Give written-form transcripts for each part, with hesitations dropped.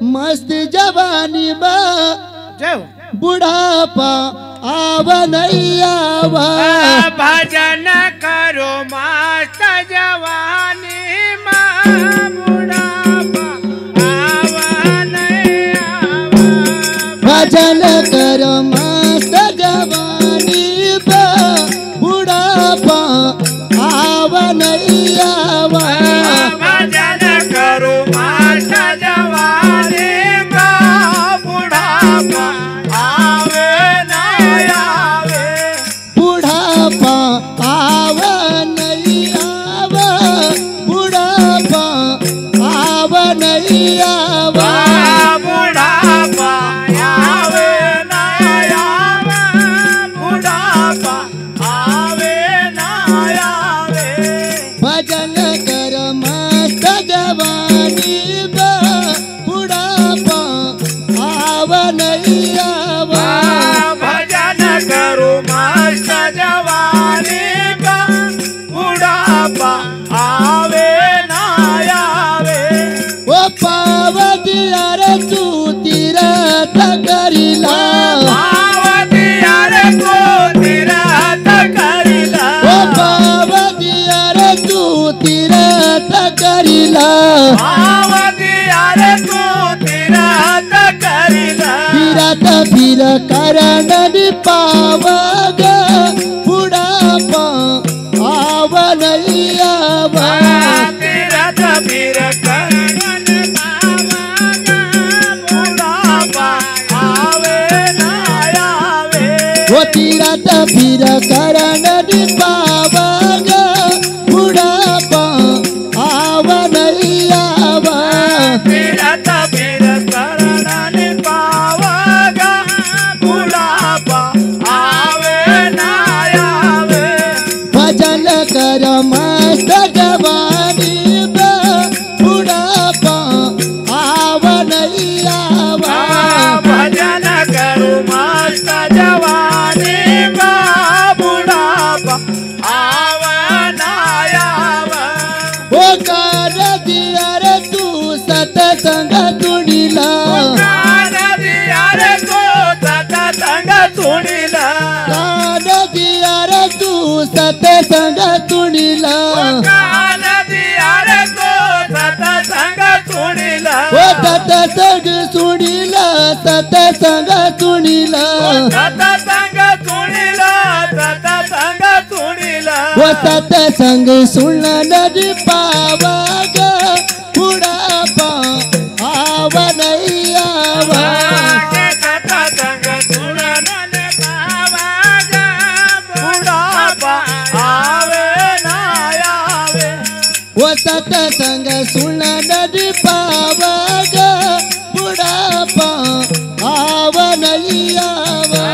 मस्त जवानी बा जाओ बुढ़ापा आवा नहीं आवा भजन करो मस्त जवानी माँ बुढ़ापा आवा नहीं आवा भजन करो मस्त जवानी बा बुढ़ापा आवा नहीं आवा भजन करो मस्त जवानी माँ बुढ़ापा आवे नहीं आवे बुढ़ापा आवा नहीं आवा बुढ़ापा आवा नहीं आवा बुढ़ापा आवे नहीं आवे बुढ़ापा आवे नहीं आवे भजन कर मस्त जवानी बा बुढ़ापा आवा नहीं आवा भजन करो मस्त जवानी का बुढ़ापा आवे नहीं आवे ओ पावती अरे तू तीरथ करिला पावती अरे को तीरथ करिला ओ पावती अरे तू तीरथ करिला पावती अरे को तीरथ करिला तीरथ फिर करण पावग बुढ़ापा आवा नहीं आवा तीरथ फिर करण पावागा बुढ़ापा आवे नहीं आवे वो तीरथ फिर करण पावग बुढ़ापा आवा नहीं आवा तीरथ फिर करण पावागा बुढ़ापा आवे नहीं आवे भजन कर मस्त जवानी बा बुढ़ापा आवा नहीं आवा भजन करो मस्त जवानी का बुढ़ापा आवा नहीं आवा ओ कार दिया रे तू सतसंग तुडिला कान दिया रे को सतसंग सुनिला कार दिया रे तू सतसंग तुडिला कान दिया रे को सतसंग सुनिला ओ सतसंग सुडिला सतसंग तुडिला सतसंग सुनिला सतसंग सुनिला ओ सतसंग सुनन पावग बुढ़ापा आवा नहीं आवा सतसंग सुनन पावागा बुढ़ापा आवे नहीं आवे वो सतसंग सुनन पावग बुढ़ापा आवा नहीं आवा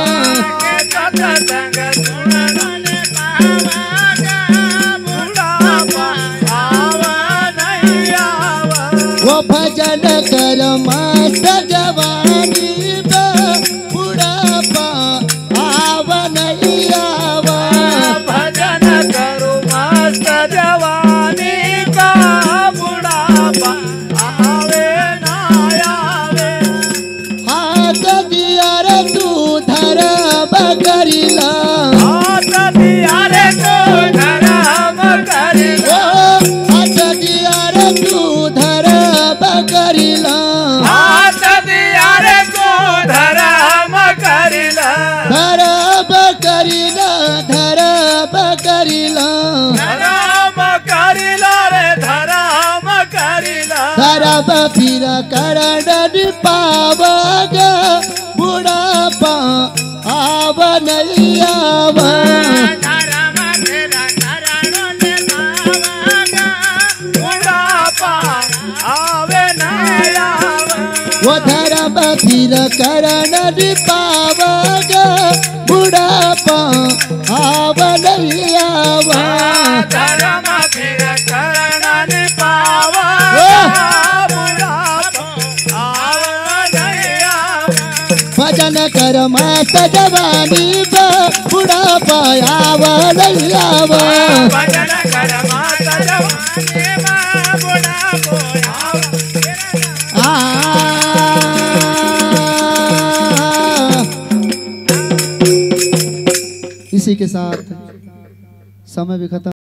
सतसंग सुनन पावागा बुढ़ापा आवा नहीं आवा वो भजन कर मस्त जवानी बा बुढ़ापा आवा नहीं आवा भजन करो मस्त जवानी का बुढ़ापा आवे नहीं आवे हाथ दिया रे तू धर बकरिला हाथ दिया रे को धर्म करिला हाथ दिया रे तू धर बकरिला हाथ दिया रे को धर्म करिला धर बकरिला धर बकरिला धर्म करिला रे धर्म करिला धरब फिर करण पावग बुढ़ापा आवा नहीं आवा धर्म तेरा करण पावागा बुढ़ापा आवे नहीं आवे वो धरब फिर करण पावग बुढ़ापा आवा नहीं आवा धर्म फिर करण पावा बुढ़ापा आवे नहीं आवे भजन कर मस्त जवानी बा बुढ़ापा आवा नहीं आवा भजन कर माता जवानी माँ बुढ़ापा आवे आ इसी के साथ समय भी खत्म।